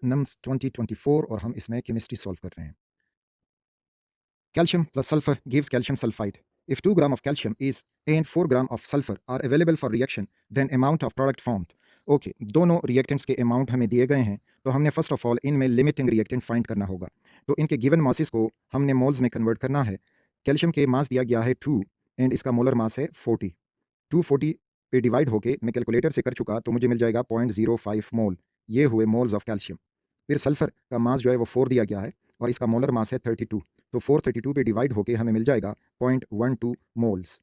Nums 2024 और हम इसमें केमिस्ट्री सॉल्व कर रहे हैं। Calcium plus sulfur gives calcium sulfide. If 2 gram of calcium is and 4 gram of sulfur are available for reaction, then amount of product formed. Okay दोनों reactants के amount हमें दिए गए हैं, तो हमने फर्स्ट ऑफ ऑल इनमें लिमिटिंग रिएक्टेंट फाइंड करना होगा। तो इनके गिवन मासेस को हमने मोल्स में कन्वर्ट करना है। कैल्शियम के मास दिया गया है 2 एंड इसका मोलर मास है 40। 240 पे डिवाइड होके मैं कैलकुलेटर से कर चुका, तो मुझे मिल जाएगा 0.05 मोल। ये हुए मोल्स ऑफ कैल्शियम। फिर सल्फर का मास जो है वो 4 दिया गया है और इसका मोलर मास है 32। तो 432 पे डिवाइड होके हमें मिल जाएगा 0.12 मोल्स।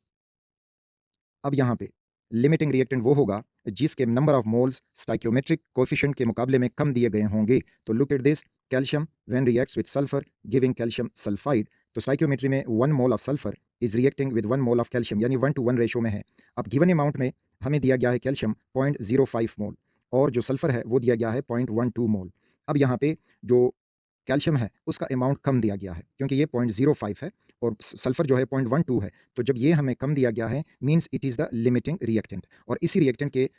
अब यहाँ पे लिमिटिंग रिएक्टेंट वो होगा जिसके number of moles stoichiometric coefficient के मुकाबले में कम दिए गए होंगे। तो look at this, calcium when reacts with sulphur giving calcium sulphide. तो स्टाइक्योमेट्री में 1 mole of sulphur is reacting with 1 mole of calcium, यानी 1:1 रेशो में है। अब गिवन अमाउंट में हमें दिया गया है कैल्शियम 0.05 मोल और जो सल्फर है वो दिया गया है 0.12 मोल। अब यहाँ पे जो कैल्शियम है उसका अमाउंट कम दिया गया है क्योंकि ये 0.05 है और सल्फर जो है 0.12 है। तो जब ये हमें कम दिया गया है means it is the limiting reactant और इसी रिएक्टेंट के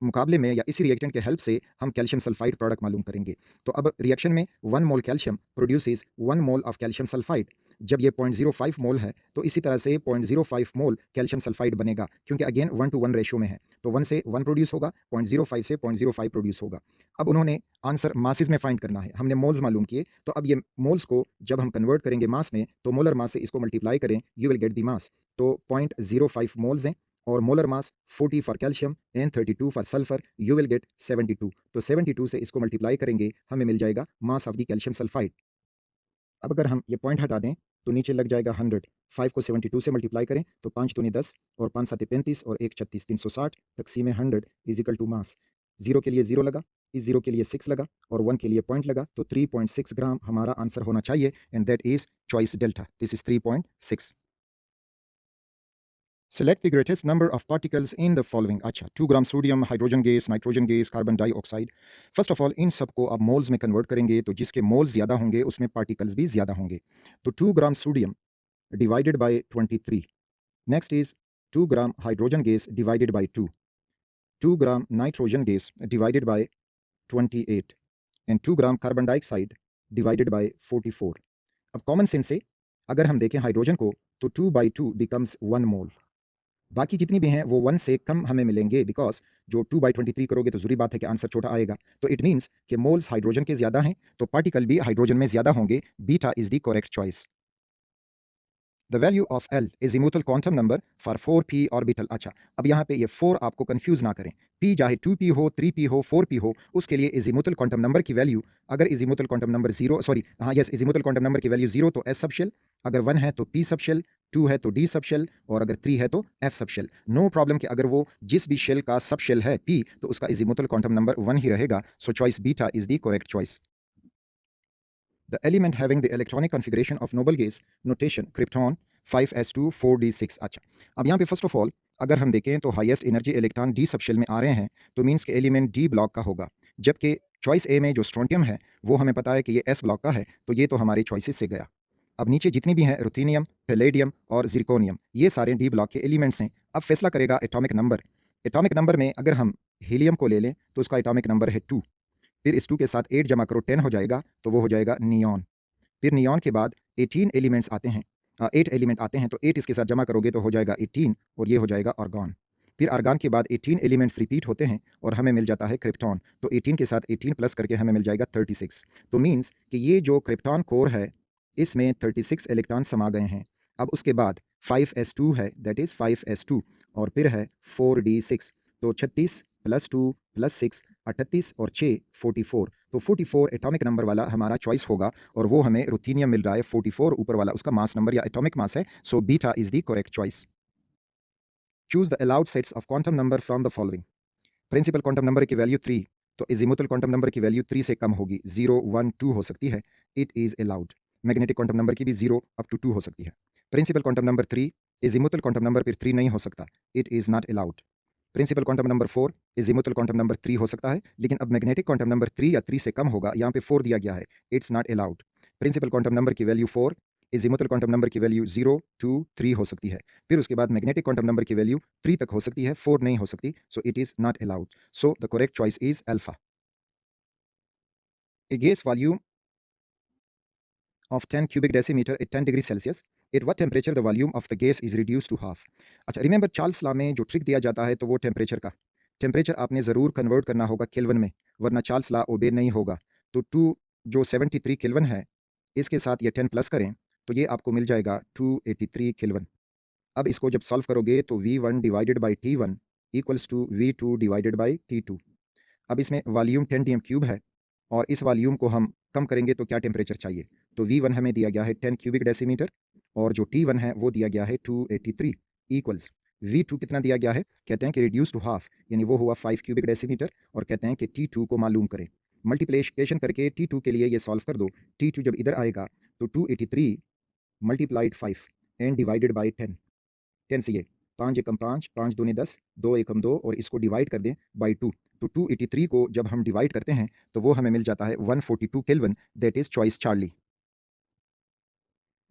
मुकाबले में या इसी रिएक्टेंट के हेल्प से हम कैल्शियम सल्फाइड प्रोडक्ट मालूम करेंगे। तो अब रिएक्शन में 1 mole calcium produces 1 mole of calcium sulphide. जब ये 0.05 मोल है तो इसी तरह से 0.05 मोल कैल्शियम सल्फाइड बनेगा क्योंकि अगेन 1:1 रेशियो में है। तो 1 से 1 प्रोड्यूस होगा, 0.05 से 0.05 प्रोड्यूस होगा। अब उन्होंने आंसर मासेस में फाइंड करना है, हमने मोल्स मालूम किए। तो अब ये मोल्स को जब हम कन्वर्ट करेंगे मास में तो मोलर मास से इसको मल्टीप्लाई करें, you will get the mass. तो 0.05 मोल्स हैं और molar mass 40 for calcium and 32 for sulphur, you will gate 72। तो 72 से इसको मल्टीप्लाई करेंगे हमें मिल जाएगा mass of the calcium sulphide. अब अगर हम ये पॉइंट हटा दें तो नीचे लग जाएगा 100। 5 को 72 से मल्टीप्लाई करें तो 5 दूनी 10 और 5 सात 35 और 1 36 360 तकसीम 100 इज इक्वल टू मास। 0 के लिए 0 लगा, इस 0 के लिए 6 लगा और 1 के लिए पॉइंट लगा, तो 3.6 ग्राम हमारा आंसर होना चाहिए and that is choice delta. This is 3.6। Select the greatest number of particles in the following. अच्छा 2 gram sodium, hydrogen gas, nitrogen gas, carbon dioxide. First of all in सबको आप मोल्स में convert करेंगे तो जिसके moles ज़्यादा होंगे उसमें पार्टिकल्स भी ज़्यादा होंगे। तो 2 gram sodium divided by 23। Next is 2 gram hydrogen gas divided by 2। 2 gram nitrogen gas divided by 28 and 2 gram carbon dioxide divided by 44। अब कॉमन सेंस से अगर हम देखें हाइड्रोजन को तो 2/2 बिकम्स 1 मोल। बाकी जितनी भी हैं वो 1 से कम हमें मिलेंगे बिकॉज जो 2/23 करोगे तो ज़रूरी बात है कि आंसर छोटा आएगा। तो इट मीन्स कि मोल्स हाइड्रोजन के ज़्यादा हैं तो पार्टिकल भी हाइड्रोजन में ज़्यादा होंगे। Beta is the correct choice. The value of L is immortal quantum number for 4p orbital. अच्छा अब यहाँ पे ये 4 आपको कंफ्यूज ना करें। p चाहे 2p हो, 3p हो, 4p हो, उसके लिए इजिमुथल क्वांटम नंबर की वैल्यू, अगर इजिमुथल क्वांटम नंबर 0 सॉरी हाँ यस इजिमुथल क्वांटम नंबर की वैल्यू 0 तो s सबशेल, अगर 1 है तो p सबशेल, 2 है तो d सबशेल और अगर 3 है तो f सबशेल। नो प्रॉब्लम कि अगर वो जिस भी शेल का सबशेल है p तो उसका इजिमुथल क्वांटम नंबर 1 ही रहेगा। सो choice beta is the correct choice. The element having the electronic configuration of noble gas notation krypton 5s2 4d6। अच्छा अब यहाँ पे फर्स्ट ऑफ ऑल अगर हम देखें तो highest energy electron D subshell में आ रहे हैं तो मींस के एलिमेंट डी ब्लॉक का होगा, जबकि चॉइस ए में जो स्ट्रोंटियम है वो हमें पता है कि ये एस ब्लॉक का है, तो ये तो हमारी चॉइसेस से गया। अब नीचे जितनी भी हैं रुथेनियम, पैलेडियम और जिरकोनियम ये सारे डी ब्लॉक के एलिमेंट्स हैं। अब फैसला करेगा एटॉमिक नंबर। एटॉमिक नंबर में अगर हम हीलियम को ले लें तो उसका एटॉमिक नंबर है 2। फिर इस 2 के साथ 8 जमा करो 10 हो जाएगा, तो वो हो जाएगा नियॉन। फिर नियॉन के बाद 18 एलिमेंट्स आते हैं, 8 एलिमेंट आते हैं तो 8 इसके साथ जमा करोगे तो हो जाएगा 18 और ये हो जाएगा आर्गॉन। फिर आर्गॉन के बाद 18 एलिमेंट्स रिपीट होते हैं और हमें मिल जाता है क्रिप्टॉन, तो 18 के साथ 18 प्लस करके हमें मिल जाएगा 36। तो मींस कि ये जो क्रिप्टॉन कोर है इसमें 36 इलेक्ट्रॉन समा गए हैं। अब उसके बाद 5s2 है, दैट इज़ 5s2 और फिर है 4d6, तो 36 प्लस 2 प्लस 6 38 और 6 44। तो 44 एटॉमिक नंबर वाला हमारा चॉइस होगा और वो हमें रुथेनियम मिल रहा है 44 ऊपर वाला उसका मास नंबर या एटॉमिक मास है। So beta is the correct choice. Choose the allowed sets of quantum number from the following. Principal quantum number की वैल्यू 3, तो इजिमुथल क्वांटम नंबर की वैल्यू 3 से कम होगी, 0 1 2 हो सकती है, it is allowed. Magnetic quantum number की भी 0 अप टू 2 हो सकती है। Principal quantum number 3, azimuthal quantum number फिर 3 नहीं हो सकता, it is not allowed. Principal quantum number 4, azimuthal quantum number 3 हो सकता है, लेकिन अब मैग्नेटिक क्वांटम नंबर 3 या 3 से कम होगा, यहाँ पे 4 दिया गया है, it's not allowed. Principal quantum number की वैल्यू 4, इजिमुथल क्वांटम नंबर की वैल्यू 0 2 3 हो सकती है। फिर उसके बाद मैग्नेटिक क्वांटम नंबर की वैल्यू 3 तक हो सकती है, 4 नहीं हो सकती, so it is not allowed. So the correct choice is alpha. A gas volume of 10 cubic decimeter at 10 degree Celsius, at what temperature the volume of the gas is reduced to half? अच्छा, remember Charles law में जो trick दिया जाता है तो वो temperature आपने ज़रूर कन्वर्ट करना होगा केल्विन में, वरना चार्ल्स लॉ ओबे नहीं होगा। तो 2 जो 73 केल्विन है, इसके साथ ये 10 प्लस करें तो ये आपको मिल जाएगा 283 केल्विन। अब इसको जब सॉल्व करोगे तो V1 divided by T1 equals to V2 divided by T2। अब इसमें वॉल्यूम 10 dm क्यूब है और इस वॉल्यूम को हम कम करेंगे तो क्या टेम्परेचर चाहिए? तो V1 हमें दिया गया है 10 क्यूबिक डेसीमीटर और जो T1 है वो दिया गया है 283 इक्वल्स V2 कितना दिया गया है? कहते हैं कि रिड्यूस टू हाफ, यानी वो हुआ 5 क्यूबिक डेसीमीटर और कहते हैं कि T2 को मालूम करें। मल्टीप्लिकेशन करके T2 के लिए ये सॉल्व कर दो। T2 जब इधर आएगा तो 283 मल्टीप्लाइड 5 एंड डिवाइडेड बाई 10। 10 से ये 5 एकम 5, 5 दूनी 10, 2 एकम 2 और इसको डिवाइड कर दें बाई 2। तो 283 को जब हम डिवाइड करते हैं तो वो हमें मिल जाता है 142 kelvin, that is choice Charlie.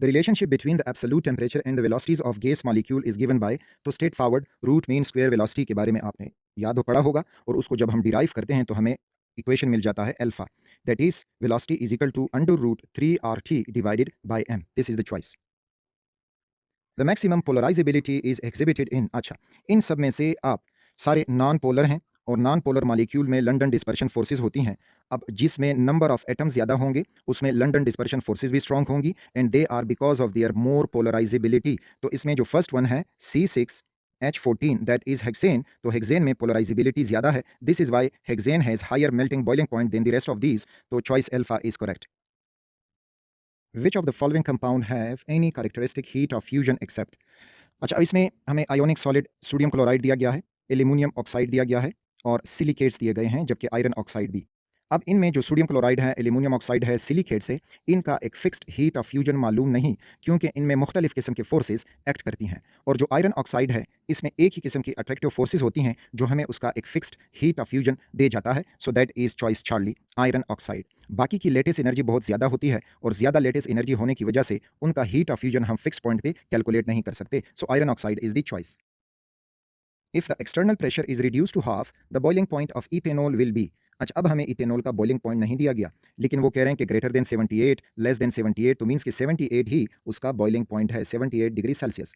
The relationship between the absolute temperature and the velocities of gas molecule is given by, तो straightforward root mean square velocity के बारे में आपने याद हो पढ़ा होगा और उसको जब हम डिराइव करते हैं तो हमें इक्वेशन मिल जाता है alpha, that is velocity is equal to under root 3RT divided by m। This is the choice. The maximum polarisability is exhibited in, अच्छा, इन सब में से आप सारे नॉन पोलर हैं और नॉन पोलर मॉलिक्यूल में लंडन डिस्पर्शन फोर्सेस होती हैं। अब जिसमें नंबर ऑफ एटम्स ज़्यादा होंगे उसमें लंडन डिस्पर्शन फोर्सेस भी स्ट्रॉन्ग होंगी and they are because of their more polarisability. तो इसमें जो फर्स्ट वन है C6H14 दैट इज हेक्सेन, तो हेक्सेन में पोलराइजेबिलिटी ज़्यादा है। This is why hexane has higher melting boiling point than the rest of these, तो choice alpha is correct. Which of the following compound have any characteristic heat of fusion except, अच्छा, अब इसमें हमें ionic solid sodium chloride दिया गया है, aluminium oxide दिया गया है और सिलिकेट्स दिए गए हैं, जबकि आयरन ऑक्साइड भी। अब इनमें जो सोडियम क्लोराइड है, एल्यूमिनियम ऑक्साइड है, सिलिकेट्स है, इनका एक फिक्स्ड हीट ऑफ फ्यूजन मालूम नहीं, क्योंकि इनमें मुख्तलिफ किस्म के फोर्सेस एक्ट करती हैं। और जो आयरन ऑक्साइड है, इसमें एक ही किस्म की अट्रैक्टिव फोर्सेस होती हैं जो हमें उसका एक फिक्स्ड हीट ऑफ फ्यूजन दे जाता है। So that is choice Charlie, iron oxide. बाकी की लेटेस्ट एनर्जी बहुत ज़्यादा होती है और ज़्यादा लेटेस्ट एनर्जी होने की वजह से उनका हीट ऑफ फ्यूजन हम फिक्स पॉइंट पे कैलकुलेट नहीं कर सकते। So iron oxide is the choice. If the external pressure is reduced to half, the boiling point of ethanol will be, अच्छा, अब हमें इथेनॉल का बॉइलिंग पॉइंट नहीं दिया गया, लेकिन वो कह रहे हैं कि ग्रेटर देन 78, लेस देन 78, तो मीन्स कि 78 ही उसका बॉइलिंग पॉइंट है, 78 डिग्री सेल्सियस।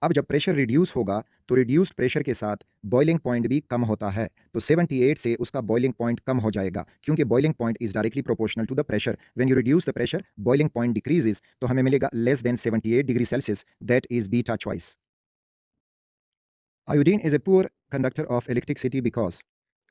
अब जब प्रेशर रिड्यूस होगा तो रिड्यूस्ड प्रेशर के साथ बॉइलिंग पॉइंट भी कम होता है, तो 78 से उसका बॉइलिंग पॉइंट कम हो जाएगा, क्योंकि boiling point is directly proportional to the pressure. When you reduce the pressure boiling point decreases, तो हमें मिलेगा less than 78 degree Celsius, that is beta choice. Iodine is a poor conductor of electricity because,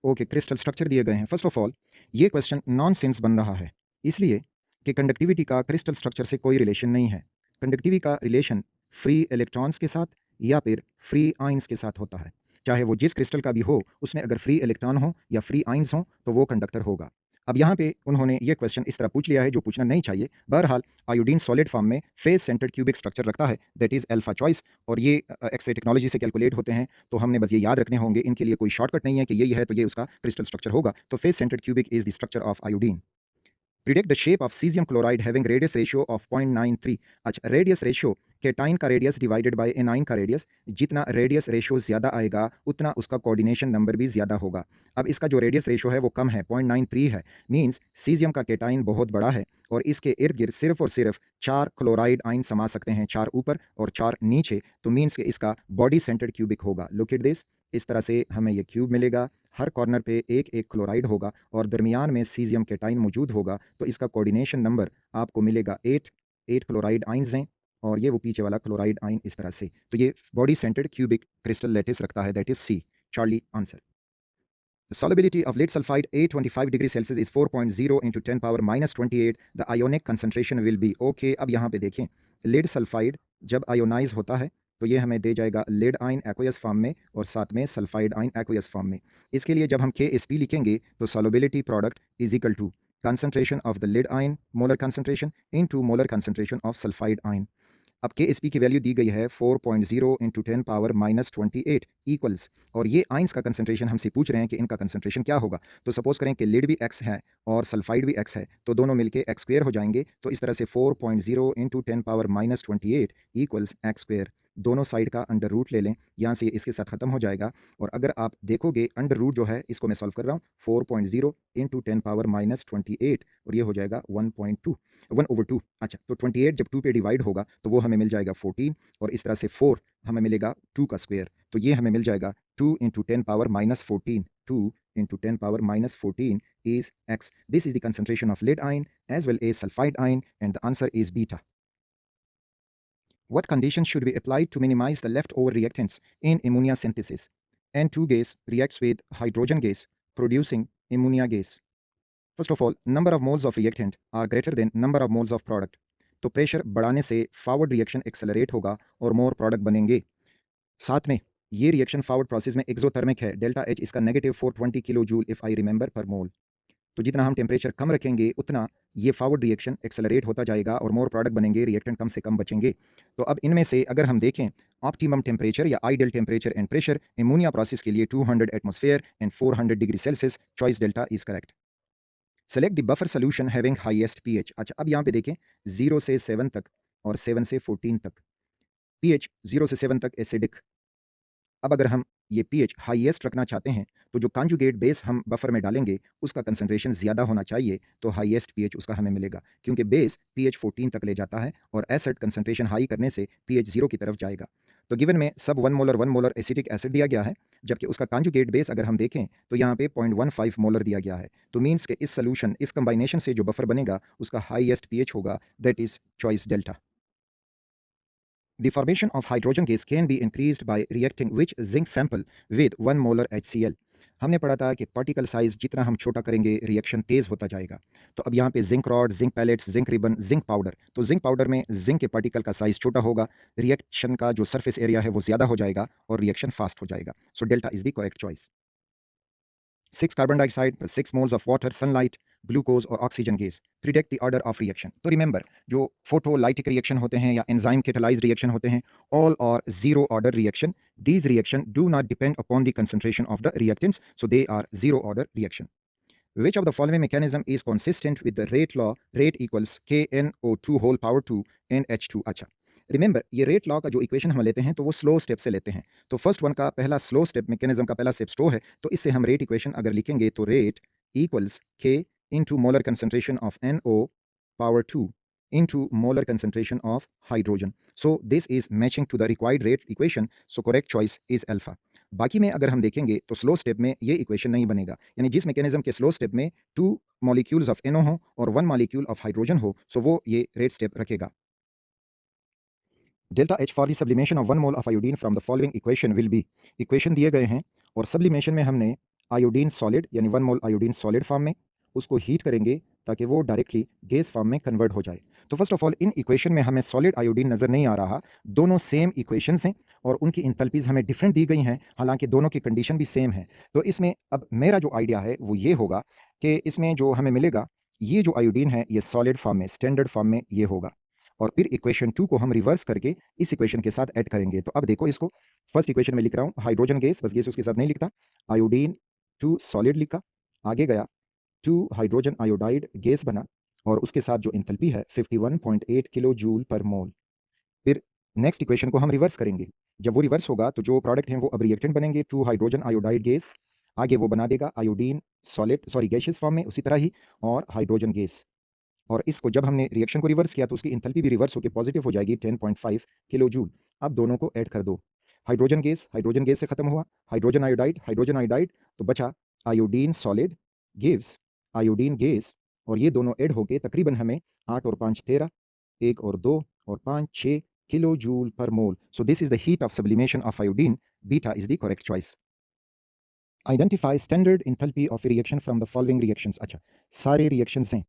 okay, crystal structure दिए गए हैं। First of all ये question nonsense बन रहा है, इसलिए कि कंडक्टिविटी का क्रिस्टल स्ट्रक्चर से कोई रिलेशन नहीं है। कंडक्टिविटी का रिलेशन फ्री इलेक्ट्रॉन्स के साथ या फिर फ्री आइंस के साथ होता है। चाहे वो जिस क्रिस्टल का भी हो, उसमें अगर फ्री इलेक्ट्रॉन हो या फ्री आइंस हो तो वो कंडक्टर होगा। अब यहाँ पे उन्होंने ये क्वेश्चन इस तरह पूछ लिया है जो पूछना नहीं चाहिए। बहरहाल आयोडीन सॉलिड फॉर्म में फेस सेंटर्ड क्यूबिक स्ट्रक्चर रखता है, दैट इज अल्फा चॉइस, और ये एक्सरे टेक्नोलॉजी से कैलकुलेट होते हैं, तो हमने बस ये याद रखने होंगे, इनके लिए कोई शॉर्टकट नहीं है कि यही है तो ये उसका क्रिस्टल स्ट्रक्चर होगा। तो face centred cubic is the structure of iodine. Predict the shape of caesium chloride having radius ratio of 0.93, अच्छा, रेडियस रेशियो केटाइन का रेडियस डिवाइडेड बाय एनाइन का रेडियस, जितना रेडियस रेशियो ज़्यादा आएगा उतना उसका कोऑर्डिनेशन नंबर भी ज़्यादा होगा। अब इसका जो रेडियस रेशियो है वो कम है, 0.93 है, मींस सीजियम का केटाइन बहुत बड़ा है और इसके इर्द गिर्द सिर्फ और सिर्फ 4 क्लोराइड आइन समा सकते हैं, 4 ऊपर और 4 नीचे, तो मींस कि इसका बॉडी सेंटर्ड क्यूबिक होगा। लुक एट दिस, इस तरह से हमें ये क्यूब मिलेगा, हर कॉर्नर पे एक एक क्लोराइड होगा और दरमियान में सीजियम केटाइन मौजूद होगा, तो इसका कोऑर्डिनेशन नंबर आपको मिलेगा 8। 8 क्लोराइड आइंस हैं और ये वो पीछे वाला क्लोराइड आइन इस तरह से, तो ये body centred cubic crystal lattice रखता है, that is C, Charlie answer. The solubility of lead sulfide at 25 degree Celsius is 4.0 into 10 power minus 28. The ionic concentration will be, okay, अब यहाँ पे देखें, lead sulfide जब आयोनाइज होता है तो ये हमें दे जाएगा lead आयन aqueous फॉर्म में और साथ में सल्फाइड आयन aqueous फॉर्म में। इसके लिए जब हम KSP लिखेंगे तो solubility product is equal to concentration of the lead ion molar concentration into molar concentration of sulfide ion। अब KSP की वैल्यू दी गई है 4.0 इंटू 10 पावर माइनस 28 इक्वल्स, और ये आइंस का कंसंट्रेशन हमसे पूछ रहे हैं कि इनका कंसंट्रेशन क्या होगा। तो सपोज करें कि लीड भी x है और सल्फाइड भी x है, तो दोनों मिलके x स्क्वायर हो जाएंगे, तो इस तरह से 4.0 into 10 power minus 28 equals x square. दोनों साइड का अंडर रूट ले लें, यहाँ से ये इसके साथ ख़त्म हो जाएगा और अगर आप देखोगे अंडर रूट जो है इसको मैं सॉल्व कर रहा हूँ 4.0 इंटू 10 पावर माइनस 28 और ये हो जाएगा 1.2 1/2। अच्छा, तो 28 जब 2 पे डिवाइड होगा तो वो हमें मिल जाएगा 14 और इस तरह से 4 हमें मिलेगा 2 का स्क्वायर, तो ये हमें मिल जाएगा 2 into 10 power minus 14, 2 into 10 power minus 14 is X. This is the concentration of lead ion as well as sulfide ion and the answer is beta. What conditions should be applied to minimize the leftover reactants in ammonia synthesis? N2 gas reacts with hydrogen gas producing ammonia gas. First of all, number of moles of reactant are greater than number of moles of product. तो pressure बढ़ाने से forward reaction accelerate होगा और more product बनेंगे। साथ में ये reaction forward process में एक्सोथर्मिक है, डेल्टा एच इसका negative 420 kilo joule if I remember पर मोल। तो जितना हम टेम्परेचर कम रखेंगे उतना ये फॉरवर्ड रिएक्शन एक्सेलरेट होता जाएगा और मोर प्रोडक्ट बनेंगे, रिएक्टेंट कम से कम बचेंगे। तो अब इनमें से अगर हम देखें ऑप्टिमम टेम्परेचर या ideal temperature and pressure ammonia process के लिए 200 atmosphere and 400 degree Celsius, choice delta is correct. Select the buffer solution having highest pH. अच्छा, अब यहाँ पे देखें 0 से 7 तक और 7 से 14 तक, पीएच 0 से 7 तक एसिडिक। अब अगर हम ये पीएच हाईएस्ट रखना चाहते हैं तो जो कॉन्जुगेट बेस हम बफर में डालेंगे उसका कंसंट्रेशन ज़्यादा होना चाहिए, तो हाईएस्ट पीएच उसका हमें मिलेगा क्योंकि बेस पीएच 14 तक ले जाता है और एसिड कंसंट्रेशन हाई करने से पीएच 0 की तरफ जाएगा। तो गिवन में सब 1 मोलर एसिटिक एसिड दिया गया है, जबकि उसका कॉन्जुगेट बेस अगर हम देखें तो यहाँ पे 0.15 मोलर दिया गया है। तो मीन्स के इस सोल्यूशन, इस कंबाइनेशन से जो बफर बनेगा उसका हाईएस्ट पीएच होगा, that is choice delta. The formation of hydrogen gas can be increased by reacting which zinc sample with 1 molar HCl. हमने पढ़ा था कि पार्टिकल साइज जितना हम छोटा करेंगे रिएक्शन तेज होता जाएगा। तो अब यहाँ पे zinc rod, zinc pellets, zinc ribbon, zinc powder, तो जिंक पाउडर में जिंक के पार्टिकल का साइज छोटा होगा, रिएक्शन का जो सरफेस एरिया है वो ज़्यादा हो जाएगा और रिएक्शन फास्ट हो जाएगा। So delta is the correct choice. 6 carbon dioxide plus 6 moles of water, sunlight, glucose और oxygen gas predict the order of reaction. तो रिमेंबर, जो फोटोलाइटिक रिएक्शन होते हैं या एंजाइम कैटालाइज्ड रिएक्शन होते हैं, all are zero order reaction. These reaction do not depend upon the concentration of the reactants, so they are zero order reaction. Which of the following mechanism is consistent with the rate law? Rate equals KNO2 whole power 2 NH2। अच्छा, remember ये rate law का जो equation हम लेते हैं तो वो slow step से लेते हैं। तो फर्स्ट वन का पहला स्लो स्टेप, मैकेनिज्म का पहला स्टेप स्लो है, तो इससे हम रेट इक्वेशन अगर लिखेंगे तो rate equals K into molar concentration of NO power 2 into molar concentration of hydrogen. So this is matching to the required rate equation, so correct choice is alpha। बाकी में अगर हम देखेंगे तो स्लो स्टेप में ये इक्वेशन नहीं बनेगा, यानी जिस मैकेनिज्म के स्लो स्टेप में 2 मॉलिक्यूल्स ऑफ NO हो और 1 मॉलिक्यूल ऑफ हाइड्रोजन हो, सो वो ये रेट स्टेप रखेगा। Delta H for the sublimation of 1 mole of iodine from the following equation will be, equation दिए गए हैं और सब्लिमेशन में हमने आयोडीन सॉलिड यानी 1 मोल आयोडीन सॉलिड फॉर्म में उसको हीट करेंगे ताकि वो डायरेक्टली गैस फॉर्म में कन्वर्ट हो जाए। तो first of all in equation में हमें सॉलिड आयोडीन नज़र नहीं आ रहा, दोनों सेम इक्वेशंस हैं और उनकी इंथैल्पीज़ हमें डिफरेंट दी गई हैं, हालांकि दोनों की कंडीशन भी सेम है। तो इसमें अब मेरा जो आइडिया है वो ये होगा कि इसमें जो हमें मिलेगा, ये जो आयोडीन है ये सॉलिड फॉर्म में, स्टैंडर्ड फॉर्म में ये होगा और फिर इक्वेशन 2 को हम रिवर्स करके इस इक्वेशन के साथ ऐड करेंगे। तो अब देखो इसको, फर्स्ट इक्वेशन में लिख रहा हूँ हाइड्रोजन गैस, बस गैस उसके साथ नहीं लिखता, आयोडीन 2 सॉलिड लिखा, आगे गया 2 हाइड्रोजन आयोडाइड गैस बना और उसके साथ जो एंथैल्पी है 51.8 किलो जूल पर मोल। फिर नेक्स्ट इक्वेशन को हम रिवर्स करेंगे, जब वो रिवर्स होगा तो जो प्रोडक्ट हैं वो अब रिएक्टेंट बनेंगे 2 हाइड्रोजन आयोडाइड गैस, आगे वो बना देगा आयोडीन सॉलिड गैसियस फॉर्म में उसी तरह ही और हाइड्रोजन गैस। और इसको जब हमने रिएक्शन को रिवर्स किया तो उसकी एंथैल्पी भी रिवर्स होकर पॉजिटिव हो जाएगी 10.5 किलो जूल। अब दोनों को ऐड कर दो, हाइड्रोजन गैस से खत्म हुआ, हाइड्रोजन आयोडाइड, तो बचा iodine solid gives iodine gas और ये दोनों ऐड होके तकरीबन हमें 8 और 5 13, 1 और 2 और 5 6 किलो जूल पर मोल। So this is the heat of sublimation of iodine, beta is the correct choice. Identify standard enthalpy of reaction from the following reactions. अच्छा, सारे रिएक्शंस हैं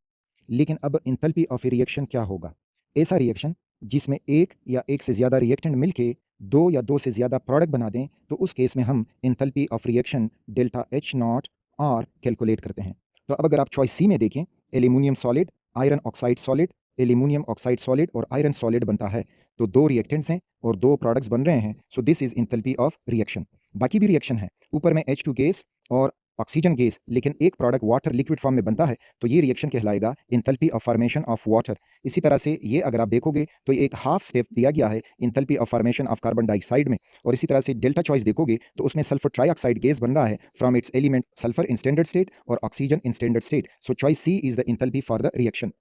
लेकिन अब इंथैल्पी ऑफ ए रिएक्शन क्या होगा? ऐसा रिएक्शन जिसमें एक या एक से ज़्यादा रिएक्टेंट मिलके दो या दो से ज़्यादा प्रोडक्ट बना दें, तो उस केस में हम enthalpy of reaction delta H naught r calculate करते हैं। तो अब अगर आप चॉइस सी में देखें, aluminium solid, iron oxide solid, aluminium oxide solid और आयरन सॉलिड बनता है, तो दो रिएक्टेंट्स हैं और दो प्रोडक्ट्स बन रहे हैं, so this is enthalpy of reaction. बाकी भी रिएक्शन है, ऊपर में H2 गैस और ऑक्सीजन गैस, लेकिन एक प्रोडक्ट वाटर लिक्विड फॉर्म में बनता है, तो ये रिएक्शन कहलाएगा enthalpy of formation of water. इसी तरह से ये अगर आप देखोगे तो ये एक हाफ स्टेप दिया गया है enthalpy of formation of carbon dioxide में। और इसी तरह से डेल्टा चॉइस देखोगे तो उसमें सल्फर ट्राइऑक्साइड गैस बन रहा है from its element sulphur in standard state और oxygen in standard state. So choice C is the enthalpy for the reaction.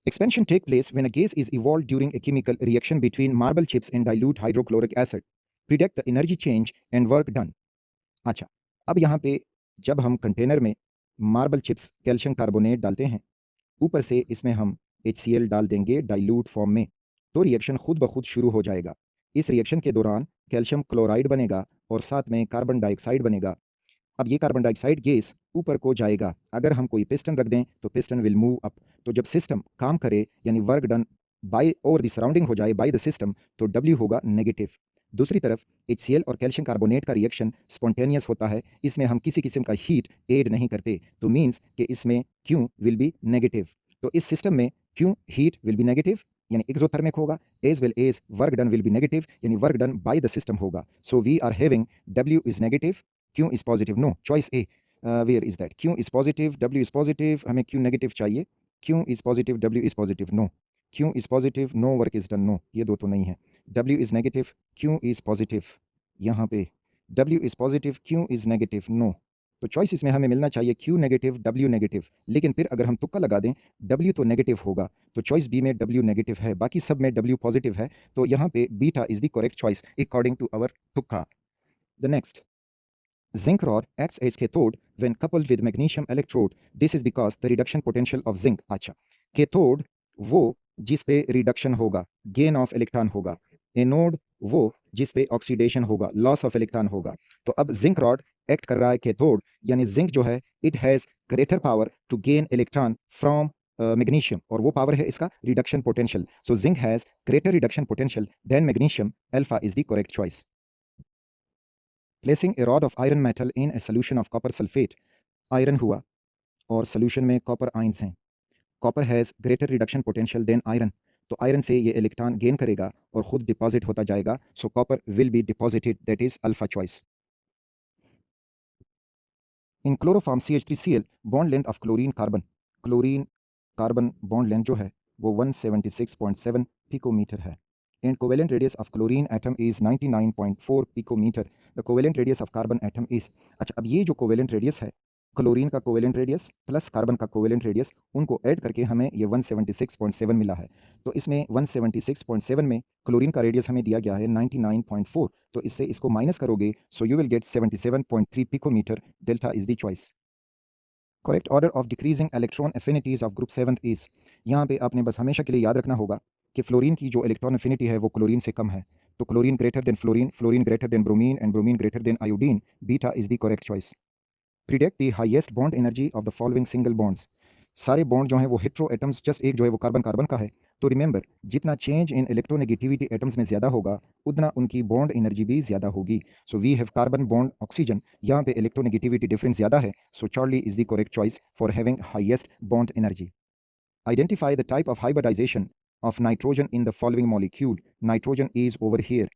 Expansion takes place when a gas is evolved during a chemical reaction between marble chips and dilute hydrochloric acid. Predict the energy change and work done. अच्छा, अब यहाँ पे जब हम container में marble chips calcium carbonate डालते हैं, ऊपर से इसमें हम HCl डाल देंगे डाइल्यूट फॉर्म में, तो रिएक्शन खुद ब खुद शुरू हो जाएगा। इस रिएक्शन के दौरान कैल्शियम क्लोराइड बनेगा और साथ में कार्बन डाइऑक्साइड बनेगा। अब ये कार्बन डाइऑक्साइड गैस ऊपर को जाएगा। अगर हम कोई पिस्टन रख दें तो पिस्टन विल मूव अप। तो जब सिस्टम काम करे यानी work done bye over the surrounding हो जाए बाय द सिस्टम, तो W होगा नेगेटिव। दूसरी तरफ HCl और कैल्शियम कार्बोनेट का रिएक्शन स्पॉन्टेनियस होता है, इसमें हम किसी किस्म का हीट ऐड नहीं करते, तो मीन्स कि इसमें Q विल बी नेगेटिव। तो इस सिस्टम में Q heat will be negative यानी एक्सोथर्मिक होगा, as well as work done will be negative यानी work done by the system होगा। So we are having W is negative, Q is positive, no, choice A. Where is that? Q is positive, W is positive, हमें Q negative चाहिए। Q is positive, W is positive, no. Q is positive, no work is done, no. ये दो तो नहीं है। W is negative, Q is positive, यहाँ पे W is positive, Q is negative, no. तो चॉइस इसमें हमें मिलना चाहिए Q नेगेटिव, W नेगेटिव। लेकिन फिर अगर हम तुक्का लगा दें, W तो नेगेटिव होगा, तो चॉइस बी में W नेगेटिव है, बाकी सब में W पॉजिटिव है, तो यहाँ पे beta is the correct choice according to our तुक्का। The next, zinc rod acts as cathode when coupled with magnesium electrode. This is because the reduction potential of zinc. अच्छा, cathode वो जिस पे reduction होगा, गेन ऑफ इलेक्ट्रॉन होगा। Anode वो जिस पे ऑक्सीडेशन होगा, लॉस ऑफ इलेक्ट्रॉन होगा। तो अब जिंक रॉड एक्ट कर रहा है कैथोड, यानी जिंक जो है it has greater power to gain electron from magnesium, और वो पावर है इसका reduction potential. So zinc has greater reduction potential than magnesium. Alpha is the correct choice. Placing a rod of iron metal in a solution of copper sulphate. Iron हुआ और solution में copper ions हैं। Copper has greater reduction potential than iron, तो iron से ये electron gain करेगा और खुद डिपॉजिट होता जाएगा। So copper will be deposited, that is alpha choice. In chloroform CH3Cl bond length of chlorine carbon bond length जो है वो 176.7 पिकोमीटर है। And covalent radius of chlorine atom is 99.4 picometer. The covalent radius of carbon atom is, अच्छा अब ये जो covalent radius है, क्लोरीन का कोवेलेंट रेडियस प्लस कार्बन का कोवेलेंट रेडियस, उनको ऐड करके हमें ये 176.7 मिला है। तो इसमें 176.7 में क्लोरीन का रेडियस हमें दिया गया है 99.4, तो इससे इसको माइनस करोगे, so you will get 77.3 picometer. Delta is the choice. Correct order of decreasing electron affinities of group 7 is, यहाँ पे आपने बस हमेशा के लिए याद रखना होगा कि फ्लोरीन की जो इलेक्ट्रॉन एफिनिटी है वो क्लोरीन से कम है। तो chlorine greater than fluorine, fluorine greater than bromine and bromine greater than iodine. Beta is the correct choice. Predict the highest bond energy of the following single bonds. सारे bond जो हैं वो hetero atoms, just एक जो है वो carbon carbon का है। तो रिमेंबर, जितना चेंज इन इलेक्ट्रोनेगेटिविटी एटम्स में ज़्यादा होगा उतना उनकी बॉन्ड एनर्जी भी ज़्यादा होगी। So we have carbon bond oxygen, यहाँ पे इलेक्ट्रोनेगेटिविटी डिफरेंस ज़्यादा है, so Charlie is the correct choice for having highest bond energy. Identify the type of hybridisation of nitrogen in the following molecule. Nitrogen is over here.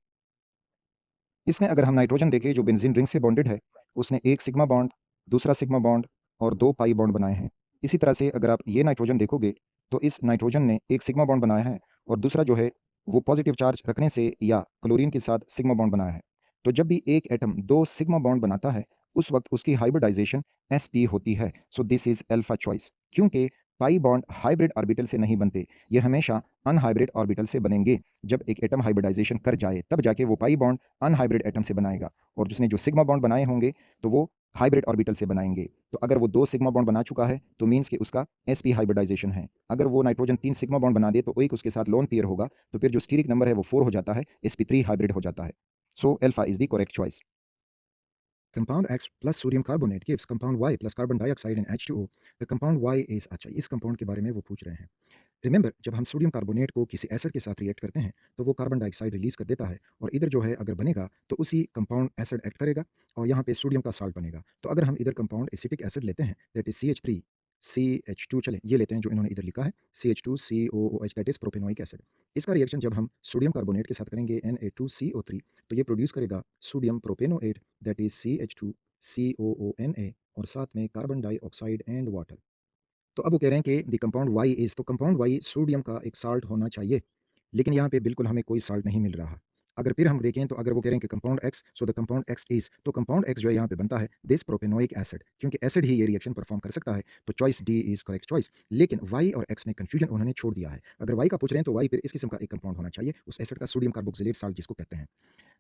इसमें अगर हम nitrogen देखें जो benzene ring से bonded है, उसने एक सिग्मा बॉन्ड, दूसरा सिग्मा बॉन्ड और दो पाई बॉन्ड बनाए हैं। इसी तरह से अगर आप ये नाइट्रोजन देखोगे तो इस नाइट्रोजन ने एक सिग्मा बॉन्ड बनाया है और दूसरा जो है वो पॉजिटिव चार्ज रखने से या क्लोरीन के साथ सिग्मा बॉन्ड बनाया है। तो जब भी एक एटम दो सिग्मा बॉन्ड बनाता है उस वक्त उसकी हाइब्रिडाइजेशन sp होती है। So this is alpha choice, क्योंकि पाई बॉन्ड हाइब्रिड ऑर्बिटल से नहीं बनते, ये हमेशा अनहाइब्रिड ऑर्बिटल से बनेंगे। जब एक एटम हाइब्रिडाइजेशन कर जाए तब जाके वो पाई बॉन्ड अनहाइब्रिड एटम से बनाएगा, और जिसने जो सिग्मा बॉन्ड बनाए होंगे तो वो हाइब्रिड ऑर्बिटल से बनाएंगे। तो अगर वो दो सिग्मा बॉन्ड बना चुका है तो मीन्स कि उसका sp हाइब्रिडाइजेशन है। अगर वो नाइट्रोजन तीन सिग्मा बॉन्ड बना दे तो एक उसके साथ लोन पेयर होगा, तो फिर जो स्टीरिक नंबर है वो 4 हो जाता है, sp3 हाइब्रिड हो जाता है। So alpha is the correct choice. Compound X plus sodium carbonate gives compound Y plus carbon dioxide and H2O. The compound Y is, अच्छा इस कंपाउंड के बारे में वो पूछ रहे हैं। रिमेंबर, जब हम सोडियम कार्बोनेट को किसी एसिड के साथ रिएक्ट करते हैं तो वो कार्बन डाइऑक्साइड रिलीज कर देता है, और इधर जो है अगर बनेगा तो उसी कंपाउंड एसिड एक्ट करेगा और यहाँ पे सोडियम का साल्ट बनेगा। तो अगर हम इधर कंपाउंड एसिटिक एसिड लेते हैं, दैट इज CH3CH2, चले ये लेते हैं जो इन्होंने इधर लिखा है CH2COOH, that is propanoic acid. इसका रिएक्शन जब हम सोडियम कार्बोनेट के साथ करेंगे Na2CO3, तो ये प्रोड्यूस करेगा sodium propanoate, that is CH2 COONA और साथ में कार्बन डाइऑक्साइड एंड वाटर। तो अब वो कह रहे हैं कि द कंपाउंड वाई इज़, तो कंपाउंड वाई सोडियम का एक साल्ट होना चाहिए, लेकिन यहाँ पे बिल्कुल हमें कोई साल्ट नहीं मिल रहा। अगर फिर हम देखें तो अगर वो कह रहे हैं कि compound x, so the compound x is, तो कंपाउंड एक्स जो है यहाँ पे बनता है दिस प्रोपेनोइक एसिड, क्योंकि एसिड ही ये रिएक्शन परफॉर्म कर सकता है, तो choice D is correct choice. लेकिन वाई और एक्स में कन्फ्यूजन उन्होंने छोड़ दिया है। अगर वाई का पूछ रहे हैं तो वाई फिर इस किस्म का एक कंपाउंड होना चाहिए, उस एसिड का सोडियम कार्बोक्सिलेट साल्ट जिसको कहते हैं।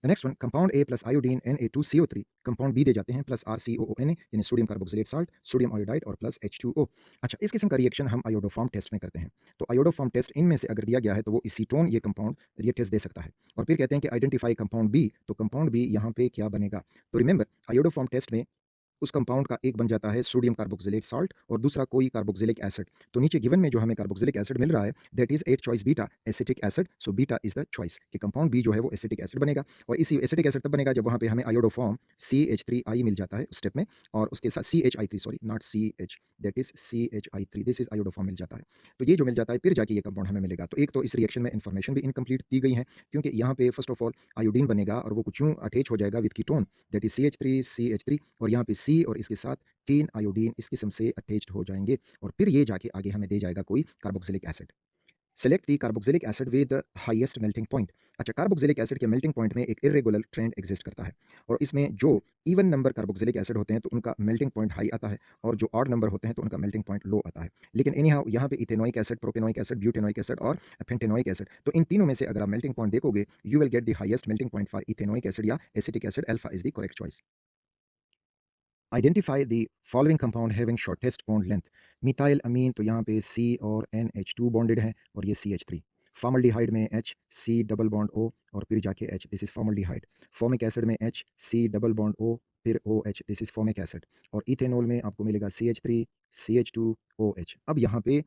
The next one compound A plus iodine Na2CO3, compound B दे जाते हैं प्लस RCOONA यानी sodium carboxylate salt, sodium iodide और प्लस H2O। अच्छा, इस किस्म का रिएक्शन हम आयोडोफॉर्म टेस्ट में करते हैं। तो आयोडोफॉर्म टेस्ट इनमें से अगर दिया गया है तो वो एसीटोन ये कंपाउंड रिएक्टेस दे सकता है। और फिर कहते हैं कि आइडेंटिफाई कंपाउंड बी, तो कंपाउंड बी यहाँ पे क्या बनेगा? तो रिमेंबर आयोडोफॉर्म टेस्ट में उस कंपाउंड का एक बन जाता है सोडियम कार्बोक्सिलेट साल्ट और दूसरा कोई कार्बोक्सिलिक एसिड। तो नीचे गिवन में जो हमें कार्बोक्सिलिक एसिड मिल रहा है that is 8 choice beta acetic acid, so beta is the choice कि कंपाउंड बी जो है वो एसिटिक एसिड बनेगा। और इसी एसिटिक एसिड तब बनेगा जब वहाँ पे हमें आयोडोफॉर्म CH3I मिल जाता है उस स्टेप में, और उसके साथ CHI3, sorry not CH, that is CHI3, this is iodoform मिल जाता है। तो ये जो मिल जाता है फिर जाके ये कंपाउंड हमें मिलेगा। तो एक तो इस रिएक्शन में इन्फॉर्मेशन भी इनकम्प्लीट दी गई है, क्योंकि यहाँ पे फर्स्ट ऑफ ऑल आयोडीन बनेगा और वो कुछ यूँ अटैच हो जाएगा with ketone that is CH3 और यहाँ पे C और इसके साथ 3 आयोडीन इस किस्म से अटैच्ड हो जाएँगे, और फिर ये जाके आगे हमें दे जाएगा कोई carboxylic acid. Select the carboxylic acid with the highest melting point. अच्छा, कार्बोक्सिलिक एसिड के मेल्टिंग पॉइंट में एक इर्रेगुलर ट्रेंड एग्जिस्ट करता है, और इसमें जो इवन नंबर कार्बोक्सिलिक एसिड होते हैं तो उनका मेल्टिंग पॉइंट हाई आता है, और जो ऑड नंबर होते हैं तो उनका मेल्टिंग पॉइंट लो आता है। लेकिन एनी हाउ यहाँ पे ethanoic acid, propanoic acid, butanoic acid और पेंटेनोइक एसिड, तो इन तीनों में से अगर आप मेल्टिंग पॉइंट देखोगे you will get the highest melting point for ethanoic acid या acetic acid, alpha is the correct choice. Identify the following compound having shortest bond length. Methyl amine, तो यहाँ पे C और NH2 बॉन्डेड है और ये CH3। Formaldehyde में H C double bond O और फिर जाके H, this is formaldehyde. Formic acid में H C double bond O फिर OH, this is formic acid. और इथेनॉल में आपको मिलेगा CH3 CH2 OH। अब यहाँ पे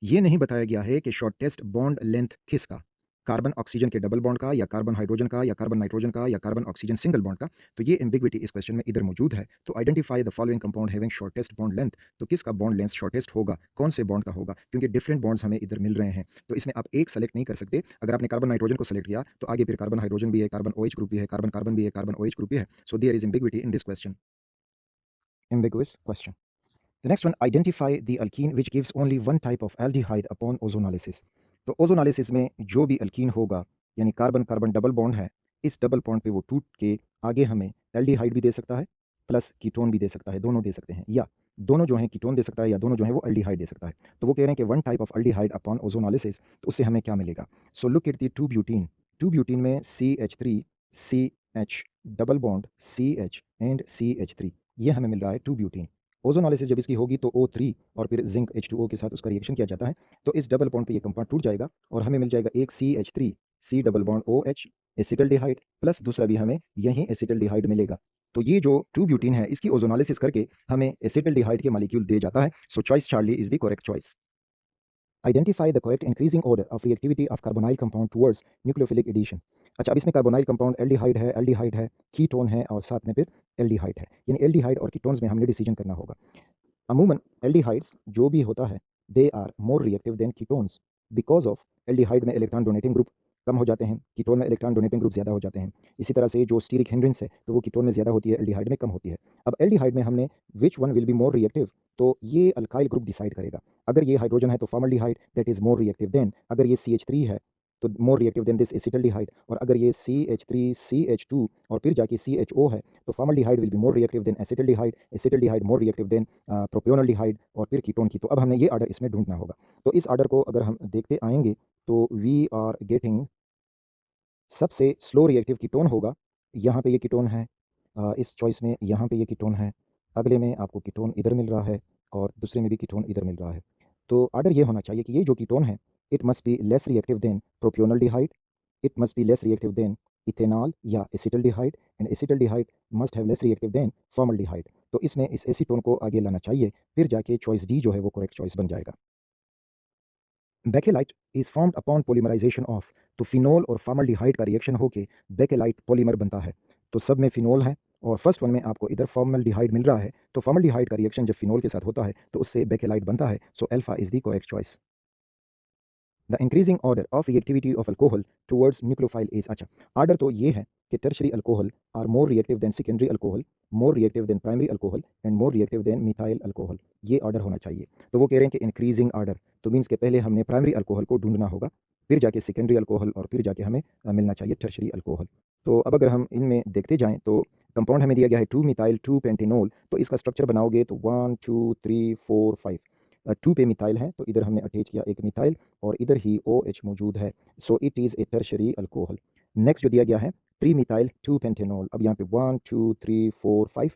ये नहीं बताया गया है कि शॉर्टेस्ट बॉन्ड लेंथ किसका, कार्बन ऑक्सीजन के डबल बॉन्ड का या कार्बन हाइड्रोजन का या कार्बन नाइट्रोजन का या कार्बन ऑक्सीजन सिंगल बॉन्ड का। तो ये एम्बिग्विटी इस क्वेश्चन में इधर मौजूद है। तो identify the following compound having shortest bond length, तो किसका बॉन्ड लेंथ शॉर्टेस्ट होगा, कौन से बॉन्ड का होगा, क्योंकि डिफरेंट बॉन्ड्स हमें इधर मिल रहे हैं। तो इसमें आप एक सेलेक्ट नहीं कर सकते। अगर आपने कार्बन नाइट्रोजन को सेलेक्ट किया तो आगे फिर कार्बन हाइड्रोजन भी है, कार्बन OH ग्रुप भी है, कार्बन कार्बन भी है, कार्बन OH ग्रुप भी है। So there is ambiguity in this question, ambiguous question. The next one, identify the alkene which gives only one type of aldehyde upon ozonolysis. तो ओजोनालिसिस में जो भी अल्कीन होगा, यानी कार्बन कार्बन डबल बॉन्ड है, इस डबल बॉन्ड पे वो टूट के आगे हमें एल्डिहाइड भी दे सकता है प्लस कीटोन भी दे सकता है, दोनों दे सकते हैं, या दोनों जो हैं कीटोन दे सकता है या दोनों जो हैं वो एल्डिहाइड दे सकता है। तो वो कह रहे हैं कि one type of aldehyde upon ozonolysis, तो उससे हमें क्या मिलेगा? So look at the two butene में CH3 CH double bond CH and CH3, ये हमें मिल रहा है टू ब्यूटीन। ओजोनॉलिसिस जब इसकी होगी तो O3 और फिर जिंक H2O के साथ उसका रिएक्शन किया जाता है, तो इस डबल बॉन्ड पे ये कंपाउंड टूट जाएगा और हमें मिल जाएगा एक CH3 C double bond OH acetaldehyde plus दूसरा भी हमें यही एसिटल्डिहाइड मिलेगा। तो ये जो टू ब्यूटीन है इसकी ओजोनॉलिसिस करके हमें एसिटल्डिहाइड के मॉलिक्यूल दे जाता है। So choice Charlie is the correct choice. Identify the correct increasing order of reactivity of carbonyl compound towards nucleophilic addition. अच्छा, अब इसमें कार्बोनाइल कंपाउंड एल्डिहाइड है, कीटोन है और साथ में फिर एल्डिहाइड है, यानी एल्डिहाइड और कीटोन्स में हमने डिसीजन करना होगा। अमूमन एल्डिहाइड्स जो भी होता है they are more reactive than ketones because of aldehyde में इलेक्ट्रॉन डोनेटिंग ग्रुप कम हो जाते हैं, कीटोन में इलेक्ट्रॉन डोनेटिंग ग्रुप ज़्यादा हो जाते हैं। इसी तरह से जो स्टीरिक हिंड्रेंस है तो वो कीटोन में ज़्यादा होती है, एल्डिहाइड में कम होती है। अब एल्डिहाइड में हमने which one will be more reactive, तो ये अल्काइल ग्रुप डिसाइड करेगा। अगर ये हाइड्रोजन है तो formaldehyde that is more reactive then, अगर ये CH3 है तो मोर रिएक्टिव देन दिस एसिटल्डिहाइड, और अगर ये CH3 CH2 और फिर जाके CHO है तो formaldehyde will be more reactive than acetaldehyde, acetaldehyde more reactive than propionaldehyde और फिर कीटोन की। तो अब हमने ये आर्डर इसमें ढूंढना होगा। तो इस आर्डर को अगर हम देखते आएंगे तो वी आर गेटिंग सबसे स्लो रिएक्टिव कीटोन होगा, यहाँ पे ये कीटोन है, इस चॉइस में यहाँ पे ये कीटोन है, अगले में आपको कीटोन इधर मिल रहा है और दूसरे में भी कीटोन इधर मिल रहा है। तो आर्डर ये होना चाहिए कि ये जो कीटोन है it must be less reactive than propionaldehyde, it must be less reactive than ethanol या acetaldehyde, and acetaldehyde must have less reactive than formaldehyde. तो इसमें इस एसीटोन को आगे लाना चाहिए, फिर जाके चॉइस डी जो है वो करेक्ट चॉइस बन जाएगा। Bakelite is formed upon polymerisation of, तो फिनोल और फॉर्मल्डिहाइड का रिएक्शन होके बेकेलाइट पॉलीमर बनता है। तो सब में फिनोल है और फर्स्ट वन में आपको इधर फॉर्मल्डिहाइड मिल रहा है, तो फॉर्मल्डिहाइड का रिएक्शन जब फिनोल के साथ होता है तो उससे बेकेलाइट बनता है। So alpha is the correct choice. The increasing order of reactivity of alcohol towards nucleophile is, अच्छा आर्डर तो ये है कि tertiary alcohol are more reactive than secondary alcohol, more reactive than primary alcohol and more reactive than methyl alcohol. ये order होना चाहिए। तो वो कह रहे हैं कि इंक्रीजिंग ऑर्डर, तो मीन्स के पहले हमने प्राइमरी अल्कोहल को ढूंढना होगा, फिर जाके सेकेंडरी अल्कोहल और फिर जाके हमें मिलना चाहिए टर्शरी अल्कोहल। तो अब अगर हम इनमें देखते जाएँ तो कंपाउंड हमें दिया गया है 2 मिथाइल 2 पेंटेनॉल, तो इसका स्ट्रक्चर बनाओगे तो 1 2 3 4 5, 2 पे मिथाइल है तो इधर हमने अटैच किया एक मिथाइल और इधर ही OH मौजूद है, so it is a tertiary alcohol. Next जो दिया गया है 3 मिथाइल 2 पेंटेनॉल, अब यहाँ पे 1 2 3 4 5,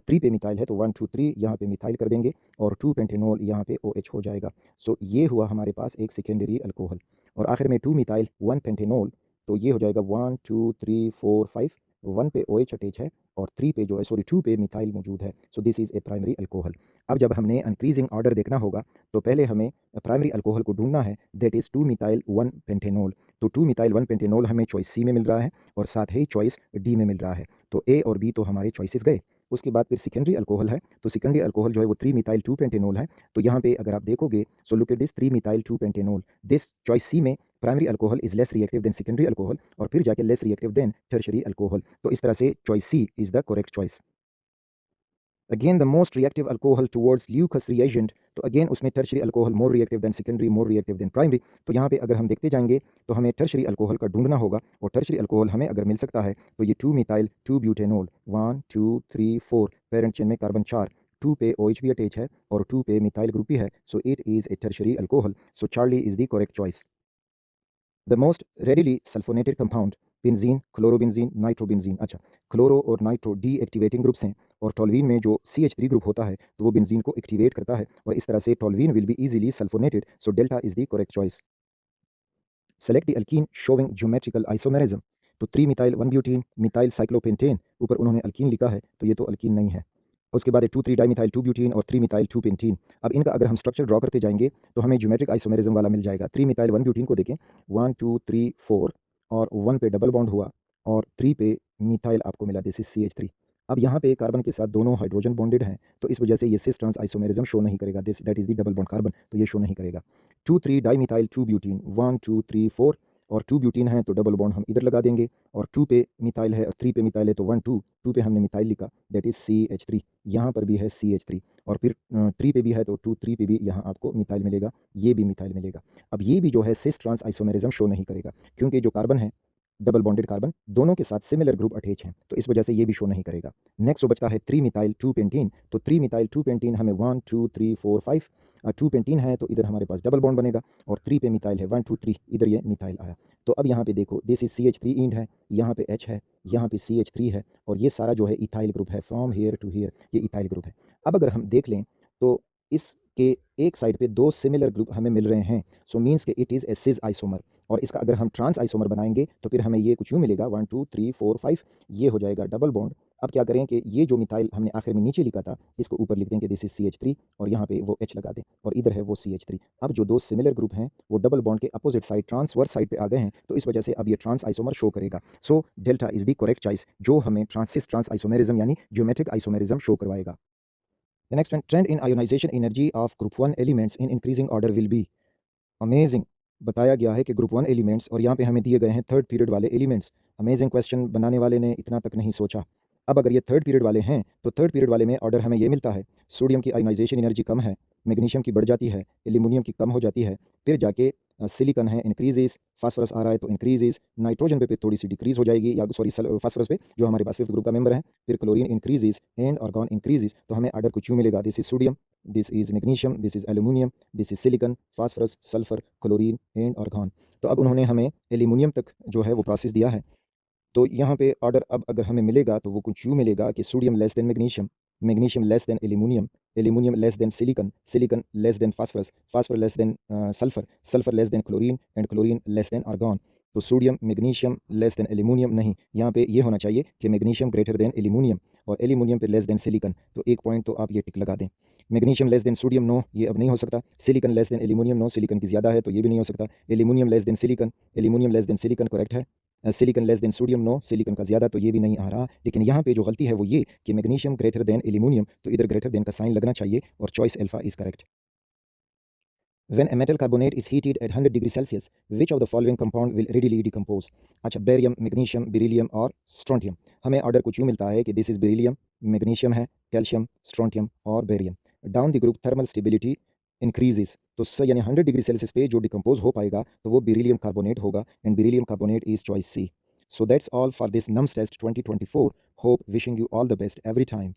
3 पे मिथाइल है तो 1 2 3 यहाँ पे मिथाइल कर देंगे और 2 पेंटेनॉल यहाँ पे OH हो जाएगा। सो ये हुआ हमारे पास एक सेकेंडरी अल्कोहल। और आखिर में 2 मिथाइल 1 पेंटेनॉल, तो ये हो जाएगा 1 2 3 4 5, 1 पे OH अटैच है और 3 पे जो है सॉरी 2 पे मिथाइल मौजूद है, so this is a primary alcohol. अब जब हमने इंक्रीजिंग ऑर्डर देखना होगा तो पहले हमें प्राइमरी अल्कोहल को ढूंढना है, दैट इज़ 2 मिथाइल 1 पेंटेनॉल। तो 2 मिथाइल 1 पेंटेनॉल हमें चॉइस सी में मिल रहा है और साथ ही चॉइस डी में मिल रहा है, तो ए और बी तो हमारे चॉइसेस गए। उसके बाद फिर सेकेंडरी अल्कोहल है, तो सेकेंडरी अल्कोहल जो है वो 3 मिथाइल 2 पेंटेनॉल है, तो यहाँ पे अगर आप देखोगे so look at this 3 methyl 2 pentanol, this choice C में primary alcohol is less reactive than secondary alcohol और फिर जाके less reactive than tertiary alcohol, तो इस तरह से choice C is the correct choice. Again the most reactive alcohol towards Lucas reagent, तो again उसमें tertiary alcohol more reactive than secondary, more reactive than primary, तो यहाँ पे अगर हम देखते जाएंगे तो हमें टर्शरी अल्कोहल का ढूंढना होगा और टर्शरी अल्कोहल हमें अगर मिल सकता है तो ये 2 मिथाइल 2 ब्यूटेनॉल 1 2 3 4, पेरेंट चेन में कार्बन 4, 2 पे OH भी अटैच है और 2 पे मिथाइल ग्रुप भी है, so it is a tertiary alcohol, so Charlie is the correct choice. The most readily sulphonated compound benzene, chlorobenzene, nitrobenzene. अच्छा, क्लोरो और नाइट्रो डी एक्टिवेटिंग ग्रुप्स हैं और टोल्यूइन में जो CH3 ग्रुप होता है तो वो बेंजीन को एक्टिवेट करता है और इस तरह से toluene will be easily sulphonated, so delta is the correct choice. Select the alkene showing geometrical isomerism, तो 3 मिथाइल 1 ब्यूटीन मिथाइल साइक्लोपेंटेन, ऊपर उन्होंने अल्कीन लिखा है तो ये तो अल्कीन नहीं है। उसके बाद 2 3 डाईमिथाइल 2 ब्यूटीन और 3 मिथाइल 2 पेंटीन। अब इनका अगर हम स्ट्रक्चर ड्रॉ करते जाएंगे तो हमें ज्योमेट्रिक आइसोमेरिज्म वाला मिल जाएगा। 3 मिथाइल 1 ब्यूटीन को देखें, 1 2 3 4 और 1 पे डबल बॉन्ड हुआ और 3 पे मिथाइल आपको मिला, दिस इज CH3। अब यहाँ पे कार्बन के साथ दोनों हाइड्रोजन बॉन्डेड हैं तो इस वजह से ये सिस ट्रांस आइसोमेरिज्म शो नहीं करेगा, this that is the double bond carbon, तो ये शो नहीं करेगा। 2 3 डाईमिथाइल 2 ब्यूटीन 1 2 3 4 और 2 ब्यूटीन है तो डबल बॉन्ड हम इधर लगा देंगे और 2 पे मिथाइल है और 3 पे मिथाइल है तो 1 2, 2 पे हमने मिथाइल लिखा, दैट इज CH3। यहाँ पर भी है CH3 और फिर 3 पे भी है तो 2 3 पे भी यहाँ आपको मिथाइल मिलेगा, ये भी मिथाइल मिलेगा। अब ये भी जो है सिस ट्रांस आइसोमेरिज्म शो नहीं करेगा क्योंकि जो कार्बन है डबल बॉन्डेड कार्बन दोनों के साथ सिमिलर ग्रुप अटैच हैं तो इस वजह से ये भी शो नहीं करेगा। नेक्स्ट जो बचता है 3 मिथाइल 2 पेंटीन, तो 3 मिथाइल 2 पेंटीन हमें 1 2 3 4 5, 2 पेंटीन है तो इधर हमारे पास डबल बॉन्ड बनेगा और 3 पे मिथाइल है 1 2 3, इधर ये मिथाइल आया। तो अब यहाँ पे देखो दिस इज CH3 इंड है, यहाँ पे H है, यहाँ पे CH3 है और ये सारा जो है इथाइल ग्रुप है, फ्रॉम हेयर टू हेयर ये इथाइल ग्रुप है। अब अगर हम देख लें तो इसके एक साइड पे दो सिमिलर ग्रुप हमें मिल रहे हैं, सो मीन्स के it is A cis isomer और इसका अगर हम ट्रांस आइसोमर बनाएंगे तो फिर हमें ये कुछ यूँ मिलेगा 1 2 3 4 5, ये हो जाएगा डबल बॉन्ड। अब क्या करें कि ये जो मिथाइल हमने आखिर में नीचे लिखा था इसको ऊपर लिख दें कि दिस इज CH3 और यहाँ पे वो H लगा दें और इधर है वो CH3। अब जो दो सिमिलर ग्रुप हैं वो डबल बॉन्ड के अपोजिट साइड ट्रांसवर्स साइड पे आ गए हैं तो इस वजह से अब ये ट्रांस आइसोमर शो करेगा, सो delta is the correct choice जो हमें ट्रांसिस ट्रांस आइसोमेरिज्म यानी ज्योमेट्रिक आइसोमेरिज्म शो करवाएगा। The next one, trend in ionization energy of group 1 elements in increasing order will be amazing. बताया गया है कि ग्रुप 1 एलिमेंट्स और यहाँ पे हमें दिए गए हैं थर्ड पीरियड वाले एलिमेंट्स। अमेजिंग क्वेश्चन, बनाने वाले ने इतना तक नहीं सोचा। अब अगर ये थर्ड पीरियड वाले हैं तो थर्ड पीरियड वाले में ऑर्डर हमें ये मिलता है, सोडियम की आयोनाइजेशन एनर्जी कम है, मैग्नीशियम की बढ़ जाती है, एल्यूमिनियम की कम हो जाती है, फिर जाके सिलिकॉन है इंक्रीजेस, फास्फोरस आ रहा है तो इंक्रीजेस, नाइट्रोजन पे थोड़ी सी डिक्रीज हो जाएगी या सॉरी फास्फोरस पे जो हमारे पास फिफ्थ ग्रुप का मेंबर है, फिर chlorine increases and argon increases, तो हमें ऑर्डर कुछ यूँ मिलेगा, this is sodium, this is magnesium, this is aluminium, this is silicon, phosphorus, sulphur, chlorine and argon. तो अब उन्होंने हमें एल्यूमिनियम तक जो है वो प्रोसेस दिया है, तो यहाँ पे ऑर्डर अब अगर हमें मिलेगा तो वो कुछ यूँ मिलेगा कि sodium less than magnesium, magnesium less than aluminium, aluminium less than silicon, silicon less than phosphorus, phosphorus less than sulphur, sulphur less than chlorine and chlorine less than argon. तो sodium magnesium less than aluminium नहीं, यहाँ पे ये होना चाहिए कि magnesium greater than aluminium और aluminium पे लेस देन सिलिकॉन, तो एक पॉइंट तो आप ये टिक लगा दें। Magnesium less than sodium no, ये अब नहीं हो सकता। Silicon less than aluminium no, silicon की ज़्यादा है तो ये भी नहीं हो सकता। Aluminium less than silicon, aluminium less than silicon correct है। Silicon less than sodium no, silicon का ज़्यादा तो ये भी नहीं आ रहा। लेकिन यहाँ पे जो गलती है वो ये कि मैग्नीशियम ग्रेटर देन एल्यूमिनियम, तो इधर ग्रेटर देन का साइन लगना चाहिए और choice alpha is correct. When a metal carbonate is heated at 100 degrees Celsius, which of the following compound will readily decompose? अच्छा, बेरियम, मैग्नीशियम, बेरिलियम और strontium. हमें order कुछ यूँ मिलता है कि दिस इज बेरिलियम, मैग्नीशियम है, कैल्शियम, स्ट्रोंटियम और barium. Down the group thermal stability increases, तो यानी 100 डिग्री सेल्सियस पे जो डिकम्पोज हो पाएगा तो वो बेरिलियम कार्बोनेट होगा, and beryllium carbonate is choice C. So that's all for this नम्स test 2024। Hope wishing you all the best every time.